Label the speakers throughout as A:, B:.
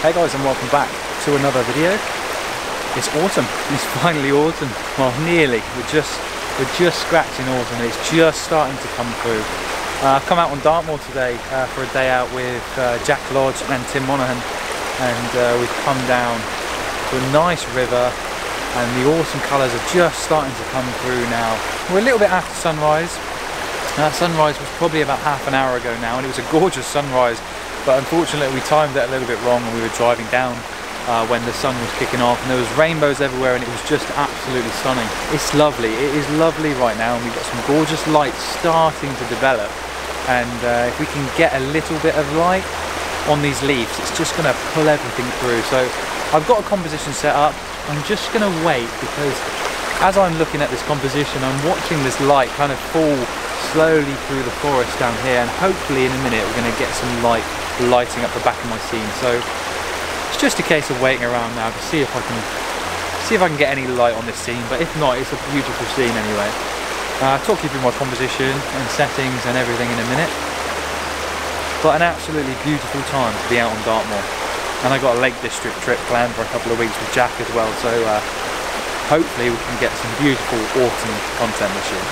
A: Hey guys, and welcome back to another video. It's autumn. It's finally autumn. Well, nearly. We're just scratching autumn. It's just starting to come through. I've come out on Dartmoor today for a day out with Jack Lodge and Tim Monaghan, and we've come down to a nice river, and the autumn colours are just starting to come through now. We're a little bit after sunrise. Sunrise was probably about half an hour ago now, and it was a gorgeous sunrise. But unfortunately we timed it a little bit wrong, and we were driving down when the sun was kicking off, and there was rainbows everywhere, and it was just absolutely stunning. It's lovely. It is lovely right now, and we've got some gorgeous light starting to develop, and if we can get a little bit of light on these leaves, it's just going to pull everything through. So I've got a composition set up. I'm just going to wait, because as I'm looking at this composition, I'm watching this light kind of fall slowly through the forest down here, and hopefully in a minute we're going to get some light lighting up the back of my scene. So it's just a case of waiting around now to see if I can get any light on this scene, but if not, it's a beautiful scene anyway. I'll talk you through my composition and settings and everything in a minute, but an absolutely beautiful time to be out on Dartmoor, and I got a Lake District trip planned for a couple of weeks with Jack as well, so hopefully we can get some beautiful autumn content this year.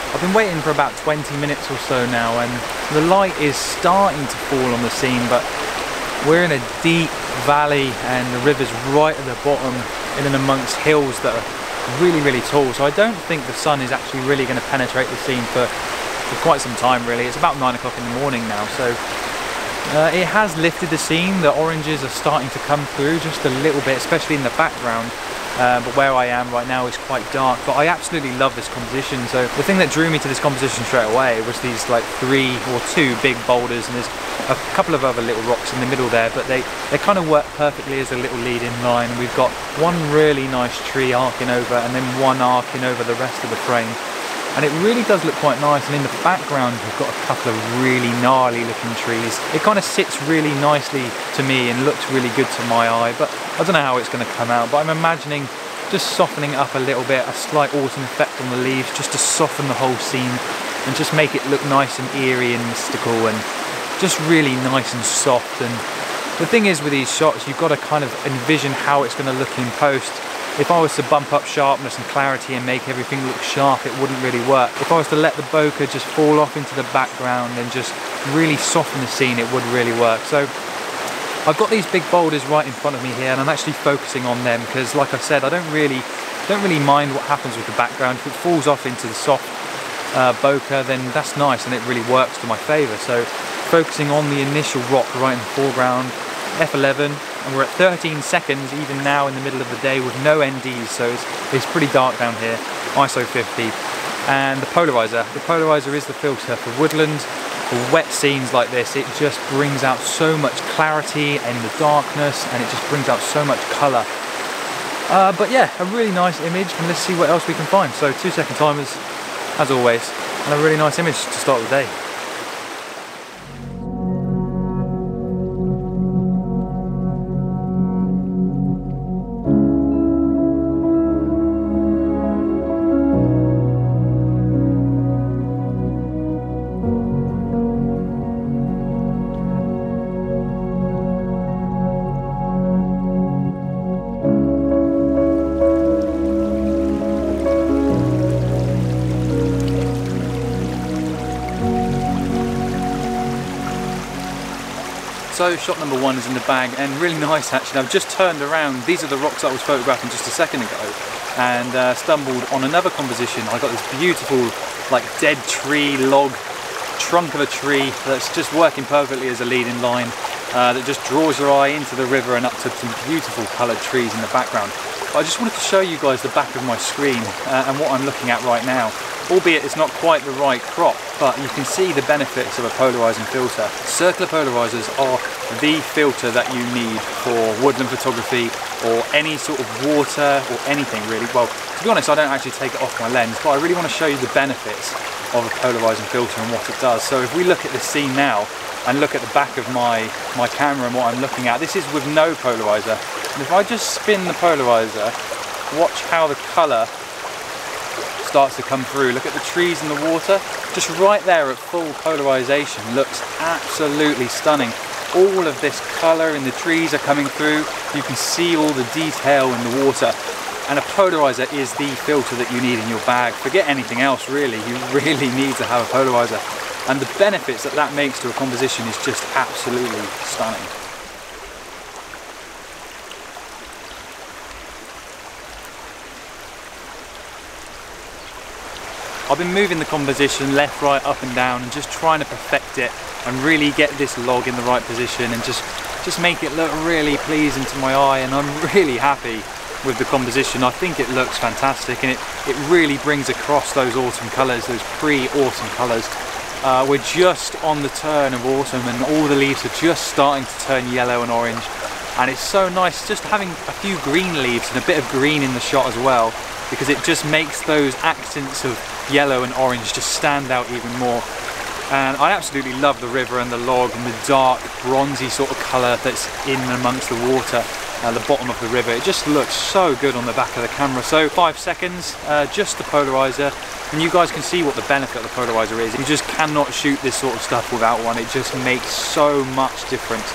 A: I've been waiting for about 20 minutes or so now, and the light is starting to fall on the scene, but we're in a deep valley and the river's right at the bottom in and amongst hills that are really tall, so I don't think the sun is actually really going to penetrate the scene for quite some time really. It's about 9 o'clock in the morning now, so it has lifted the scene. The oranges are starting to come through just a little bit, especially in the background. But where I am right now is quite dark, but I absolutely love this composition. So the thing that drew me to this composition straight away was these like 3 or 2 big boulders, and there's a couple of other little rocks in the middle there, but they kind of work perfectly as a little lead-in line. We've got one really nice tree arcing over, and then one arcing over the rest of the frame, and it really does look quite nice. And in the background we've got a couple of really gnarly looking trees. It kind of sits really nicely to me and looks really good to my eye, but I don't know how it's going to come out, but I'm imagining just softening it up a little bit, a slight autumn effect on the leaves, just to soften the whole scene and just make it look nice and eerie and mystical and just really nice and soft. And the thing is with these shots, you've got to kind of envision how it's going to look in post. If I was to bump up sharpness and clarity and make everything look sharp, it wouldn't really work. If I was to let the bokeh just fall off into the background and just really soften the scene, it would really work. So I've got these big boulders right in front of me here, and I'm actually focusing on them because, like I said, I don't really mind what happens with the background. If it falls off into the soft bokeh, then that's nice and it really works to my favour. So focusing on the initial rock right in the foreground, F11, and we're at 13 seconds even now in the middle of the day with no NDs, so it's pretty dark down here. ISO 50, and the Polarizer. The Polarizer is the filter for Woodland. For wet scenes like this, it just brings out so much clarity in the darkness, and it just brings out so much colour. But yeah, a really nice image, and let's see what else we can find. So 2-second timers, as always, and a really nice image to start the day. So shot number 1 is in the bag, and really nice actually. I've just turned around. These are the rocks that I was photographing just a second ago, and stumbled on another composition. I got this beautiful like dead tree log, trunk of a tree that's just working perfectly as a leading line, that just draws your eye into the river and up to some beautiful coloured trees in the background. But I just wanted to show you guys the back of my screen and what I'm looking at right now. Albeit it's not quite the right crop, but you can see the benefits of a polarizing filter. Circular polarizers are the filter that you need for woodland photography or any sort of water or anything really. Well, to be honest, I don't actually take it off my lens, but I really want to show you the benefits of a polarizing filter and what it does. So if we look at this scene now and look at the back of my camera and what I'm looking at, this is with no polarizer. And if I just spin the polarizer, watch how the colour starts to come through. Look at the trees and the water, just right there at full polarization. Looks absolutely stunning. All of this color in the trees are coming through. You can see all the detail in the water. And a polarizer is the filter that you need in your bag. Forget anything else really, you really need to have a polarizer. And the benefits that that makes to a composition is just absolutely stunning. I've been moving the composition left, right, up and down and just trying to perfect it and really get this log in the right position and just make it look really pleasing to my eye, and I'm really happy with the composition. I think it looks fantastic, and it really brings across those autumn colours, those pre-autumn colours. We're just on the turn of autumn and all the leaves are just starting to turn yellow and orange, and it's so nice just having a few green leaves and a bit of green in the shot as well, because it just makes those accents of yellow and orange just stand out even more. And I absolutely love the river and the log and the dark bronzy sort of colour that's in amongst the water at the bottom of the river. It just looks so good on the back of the camera. So 5 seconds, just the polarizer, and you guys can see what the benefit of the polarizer is. You just cannot shoot this sort of stuff without one. It just makes so much difference.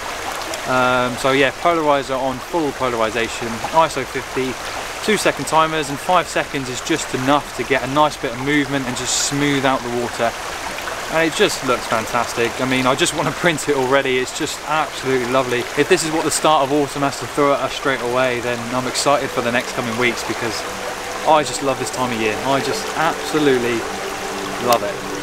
A: So yeah, polarizer on full polarization, ISO 50, 2-second timers, and 5 seconds is just enough to get a nice bit of movement and just smooth out the water. And it just looks fantastic. I mean, I just want to print it already. It's just absolutely lovely. If this is what the start of autumn has to throw at us straight away, then I'm excited for the next coming weeks, because I just love this time of year. I just absolutely love it.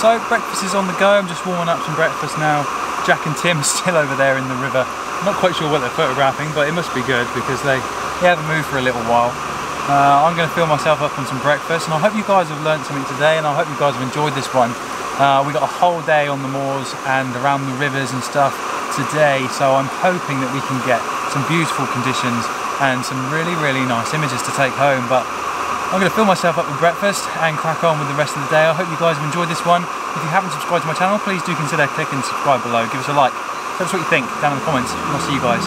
A: So breakfast is on the go. I'm just warming up some breakfast now. Jack and Tim are still over there in the river. I'm not quite sure what they're photographing, but it must be good because they haven't moved for a little while. I'm going to fill myself up on some breakfast, and I hope you guys have learned something today, and I hope you guys have enjoyed this one. We got a whole day on the moors and around the rivers and stuff today, so I'm hoping that we can get some beautiful conditions and some really, really nice images to take home. But I'm going to fill myself up with breakfast and crack on with the rest of the day. I hope you guys have enjoyed this one. If you haven't subscribed to my channel, please do consider clicking subscribe below. Give us a like. Tell us what you think down in the comments, and I'll see you guys